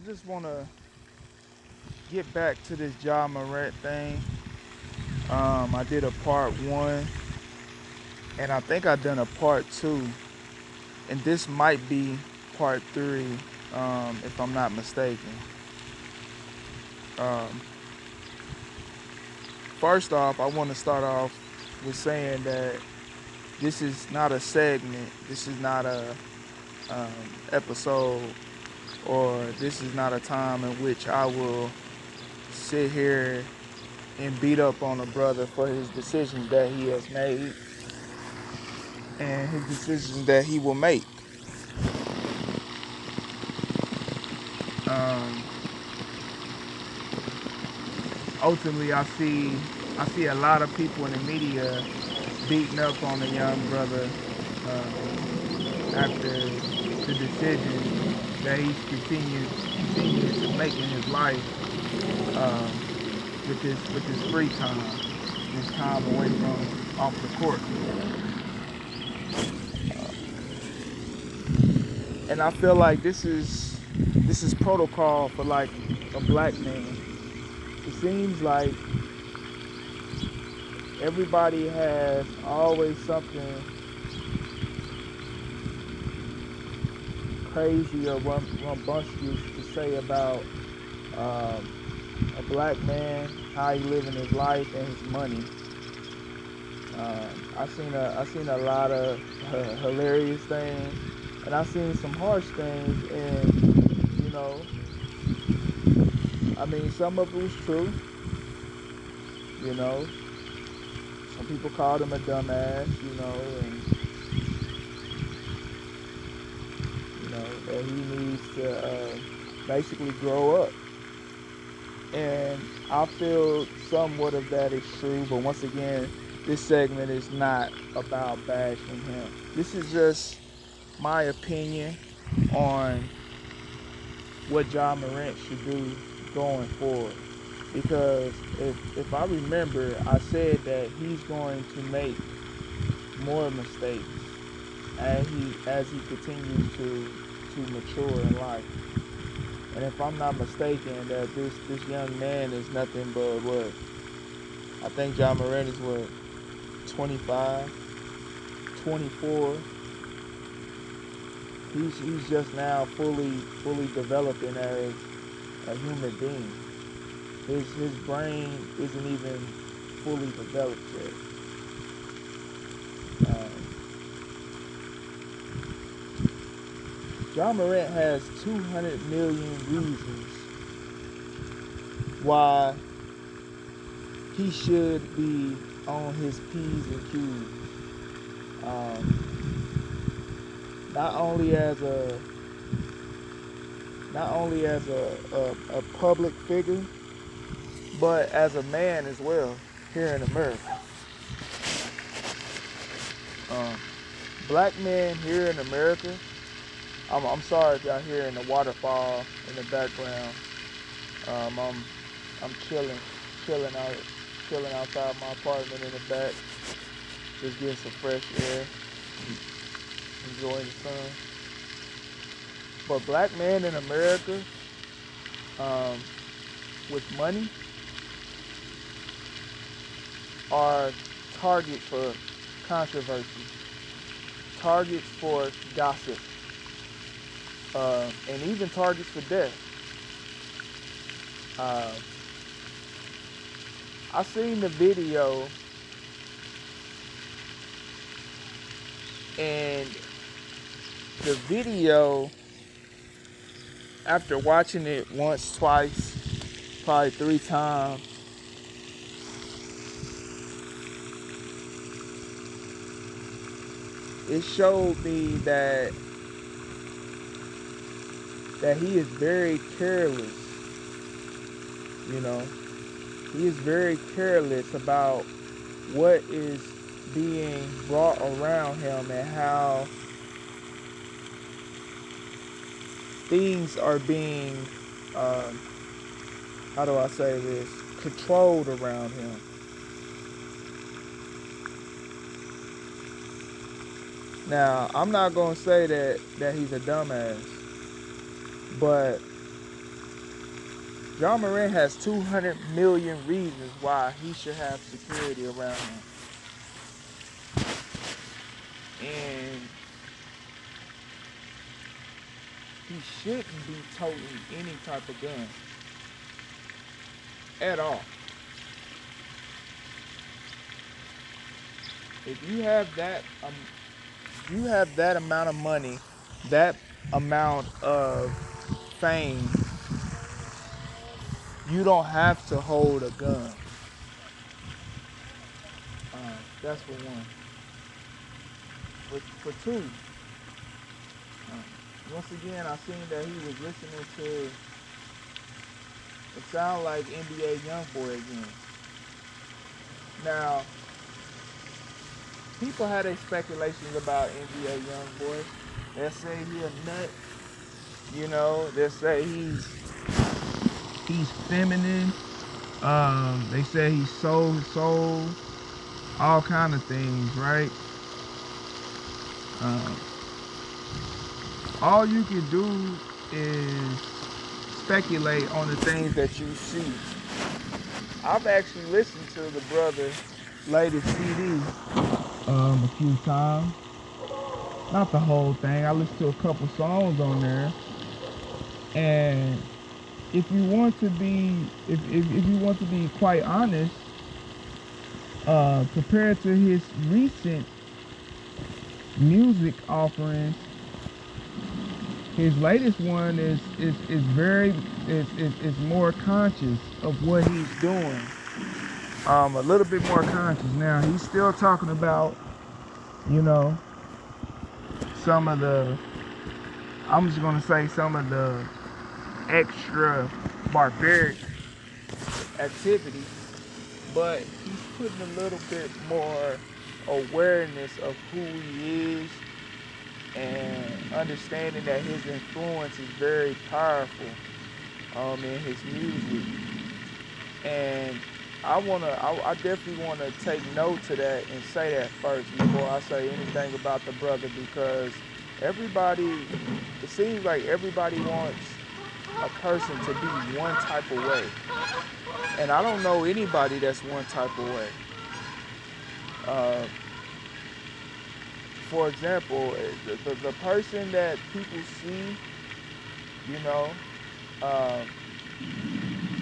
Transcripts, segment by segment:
I just want to get back to this Ja Morant thing. I did a part one, and I think I done a part two, and this might be part three, if I'm not mistaken. Um, First off, I want to start off with saying that this is not a segment. This is not a um, episode, or this is not a time in which I will sit here and beat up on a brother for his decisions that he has made and his decisions that he will make. Um, Ultimately, I see a lot of people in the media beating up on the young brother after the decision that he's continuing to make in his life um, with his free time, his time away from off the court. And I feel like this is protocol for like a black man. It seems like everybody has always something crazy or rumbunctious to say about a black man, how he living his life and his money. I seen a lot of hilarious things, and I seen some harsh things. And I mean, some of it was true. You know, some people called him a dumbass. And that he needs to basically grow up. And I feel somewhat of that is true, but once again, this segment is not about bashing him. This is just my opinion on what John Morant should do going forward. Because if I remember, I said that he's going to make more mistakes as he continues to mature in life. And if I'm not mistaken, that this young man is nothing but what I think John Morant is what 25, 24. He's just now fully developing as a human being. His brain isn't even fully developed yet. Um, John Morant has 200 million reasons why he should be on his P's and Q's. Um, not only as a not only as a public figure, but as a man as well here in America. Um, Black men here in America. I'm sorry if y'all hearing the waterfall in the background. Um, I'm I'm chilling out, chilling outside my apartment in the back, just getting some fresh air, enjoying the sun. But black men in America, um, with money, are targets for controversy, targets for gossip, and even targets for death. Uh, I seen the video, and the video, after watching it once, twice, probably three times, it showed me that he is very careless. You know, he is very careless about what is being brought around him and how things are being, um, how do I say this, controlled around him. Now, I'm not gonna say that he's a dumbass, but John Morant has 200 million reasons why he should have security around him. And he shouldn't be toting any type of gun at all. If you have that amount of money, that amount of fame, you don't have to hold a gun. That's for one. For two, once again, I seen that he was listening to, it sound like NBA Youngboy again. Now, people had their speculations about NBA Youngboy. They say he a nut, you know. They say he's feminine. They say he's soul, all kind of things, right? Um, all you can do is speculate on the things that you see. I've actually listened to the brother's latest CD a few times. Not the whole thing. I listened to a couple songs on there. And if you want to be, if you want to be quite honest, compared to his recent music offerings, his latest one is very is more conscious of what he's doing. A little bit more conscious. Now he's still talking about, you know, some of the, I'm just gonna say some of the extra barbaric activity, but he's putting a little bit more awareness of who he is and understanding that his influence is very powerful in his music. And I definitely wanna take note to that and say that first before I say anything about the brother, because everybody, it seems like everybody wants a person to be one type of way. And I don't know anybody that's one type of way. Uh, for example, the person that people see, you know, uh,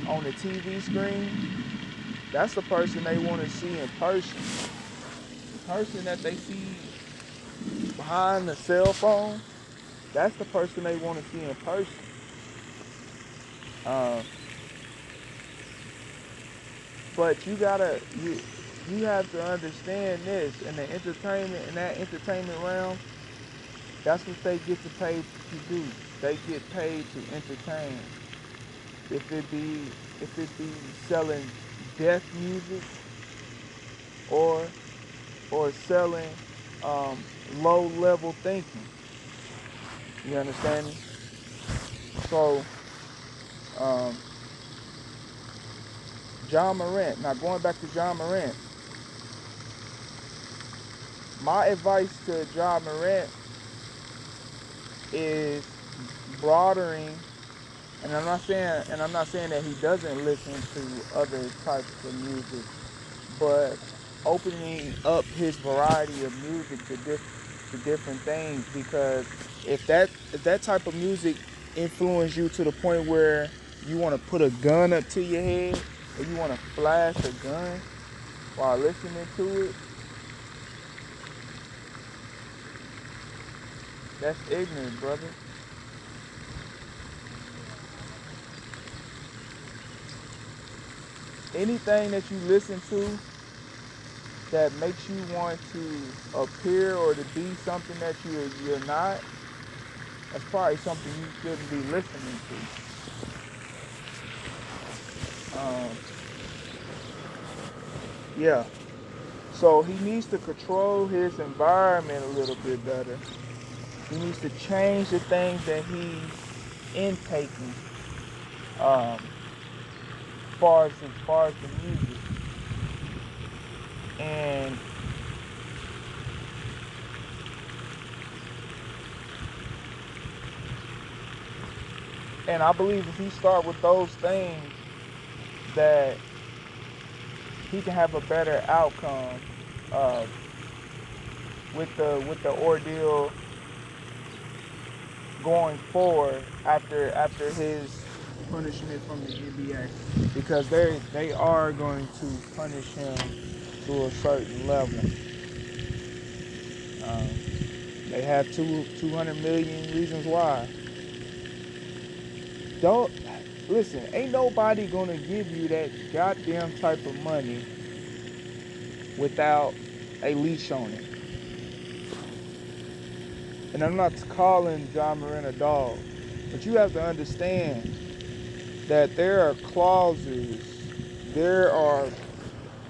on the TV screen, that's the person they want to see in person. The person that they see behind the cell phone, that's the person they want to see in person. Uh, but you have to understand this, in the entertainment, in that entertainment realm, that's what they get to pay to do. They get paid to entertain. If it be selling death music, or selling um, low level thinking. You understand me? So um, John Morant. Now going back to John Morant, my advice to John Morant is broadening, and I'm not saying that he doesn't listen to other types of music, but opening up his variety of music to different things. Because if that type of music influence you to the point where you want to put a gun up to your head, or you want to flash a gun while listening to it, that's ignorant, brother. Anything that you listen to that makes you want to appear or to be something that you're not, that's probably something you shouldn't be listening to. Yeah. So he needs to control his environment a little bit better. He needs to change the things that he's intaking, um, as far as the music. And And I believe if he start with those things, that he can have a better outcome uh, with the ordeal going forward after his punishment from the NBA, because they are going to punish him to a certain level. Um, they have 200 million reasons why. Don't listen. Ain't nobody gonna give you that goddamn type of money without a leash on it. And I'm not calling John Morant a dog, but you have to understand that there are clauses, there are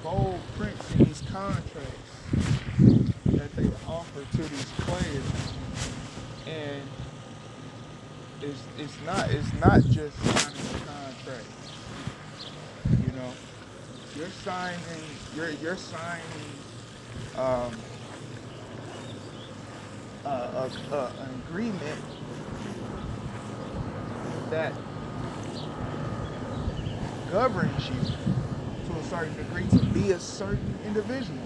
bold prints in these contracts that they offer to these players, and it's not just signing a contract. You know, you're signing you're signing um, an agreement that governs you to a certain degree to be a certain individual.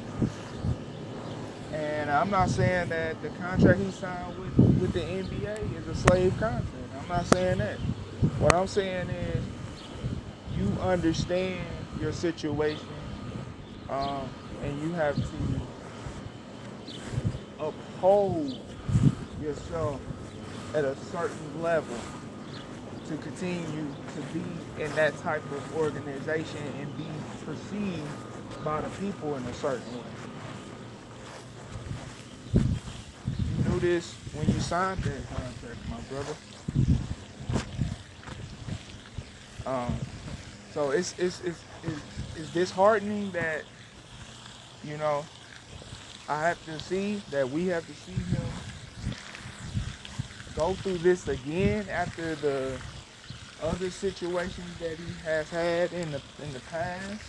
And I'm not saying that the contract he signed with the NBA is a slave contract. I'm not saying that. What I'm saying is you understand your situation, um, and you have to uphold yourself at a certain level to continue to be in that type of organization and be perceived by the people in a certain way. You knew this when you signed that contract, my brother. Um, so it's disheartening that, you know, I have to see that we have to see him go through this again after the other situations that he has had in the past.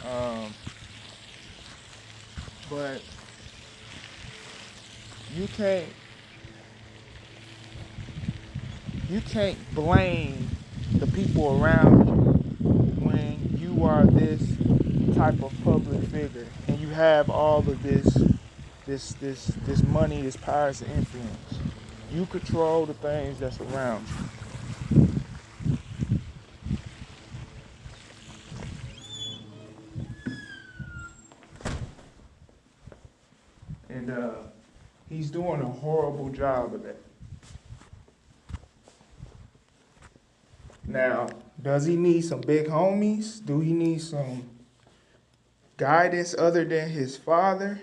Um, but you can't you can't blame the people around you when you are this type of public figure and you have all of this money, this power, this influence. You control the things that's around you, and he's doing a horrible job of that. Now, does he need some big homies? Do he need some guidance other than his father?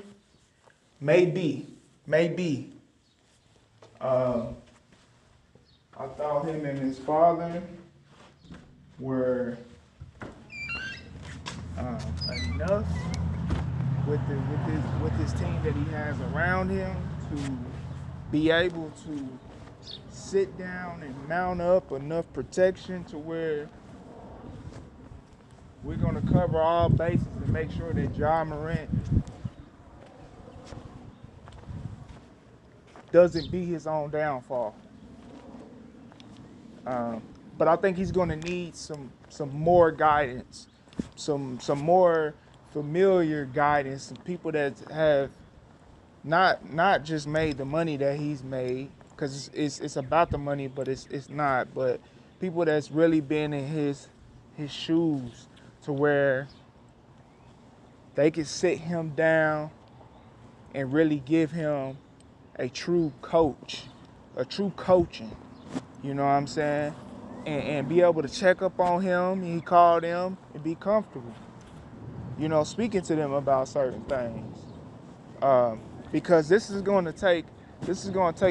Maybe, maybe. Uh, I thought him and his father were enough with his team that he has around him to be able to sit down and mount up enough protection to where we're going to cover all bases and make sure that Ja Morant doesn't be his own downfall. Um, but I think he's going to need some more guidance, some more familiar guidance, some people that have not just made the money that he's made, because it's about the money, but it's not. But people that's really been in his shoes to where they can sit him down and really give him a true coach, a true coaching. You know what I'm saying? And be able to check up on him. He called them and be comfortable. You know, speaking to them about certain things. Um, because this is going to take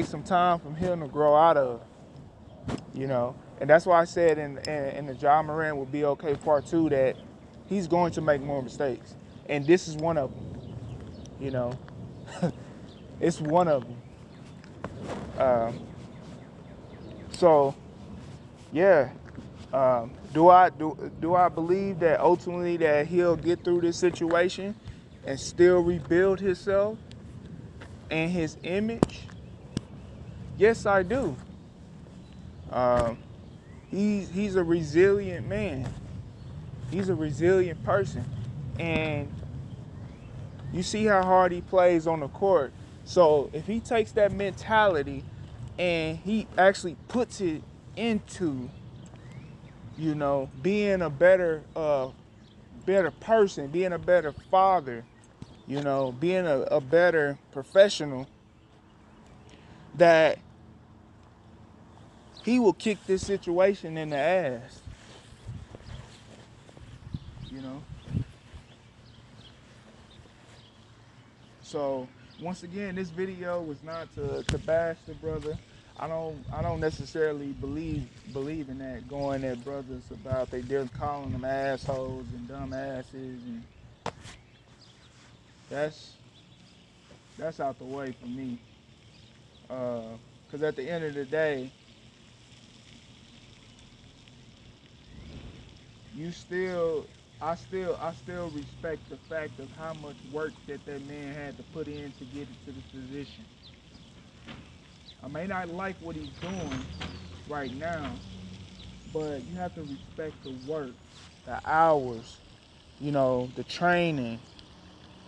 some time from him to grow out of. You know, and that's why I said in the John Morant will be okay part two that he's going to make more mistakes, and this is one of them. You know, it's one of them. Um, so yeah, do I believe that ultimately that he'll get through this situation and still rebuild himself and his image? Yes, I do. Um, he's a resilient man. He's a resilient person, and you see how hard he plays on the court. So if he takes that mentality and he actually puts it into, being a better person, being a better father, being a better professional, that he will kick this situation in the ass, you know. So once again, this video was not to bash the brother. I don't necessarily believe in that, going at brothers about they're calling them assholes and dumb asses, and that's that's out the way for me. Because at the end of the day, you still I still respect the fact of how much work that man had to put in to get into this position. I may not like what he's doing right now, but you have to respect the work, the hours, the training,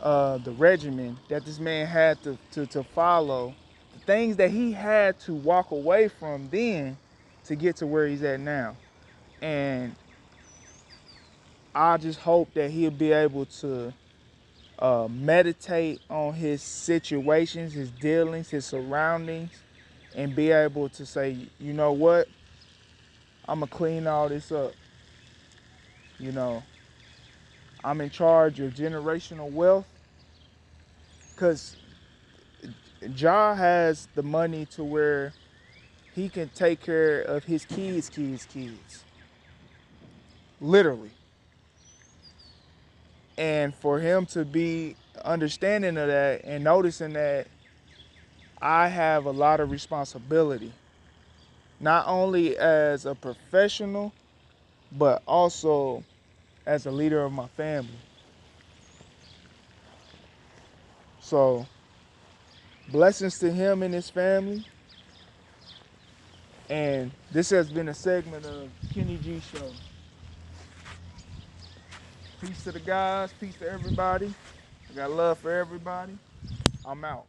the regimen that this man had to follow, the things that he had to walk away from then to get to where he's at now. And I just hope that he'll be able to meditate on his situations, his dealings, his surroundings, and be able to say, you know what, I'm gonna clean all this up. You know, I'm in charge of generational wealth, because Ja has the money to where he can take care of his kids, literally. And for him to be understanding of that and noticing that I have a lot of responsibility, not only as a professional, but also as a leader of my family. So, blessings to him and his family. And this has been a segment of Kenny G Show. Peace to the guys, peace to everybody. I got love for everybody. I'm out.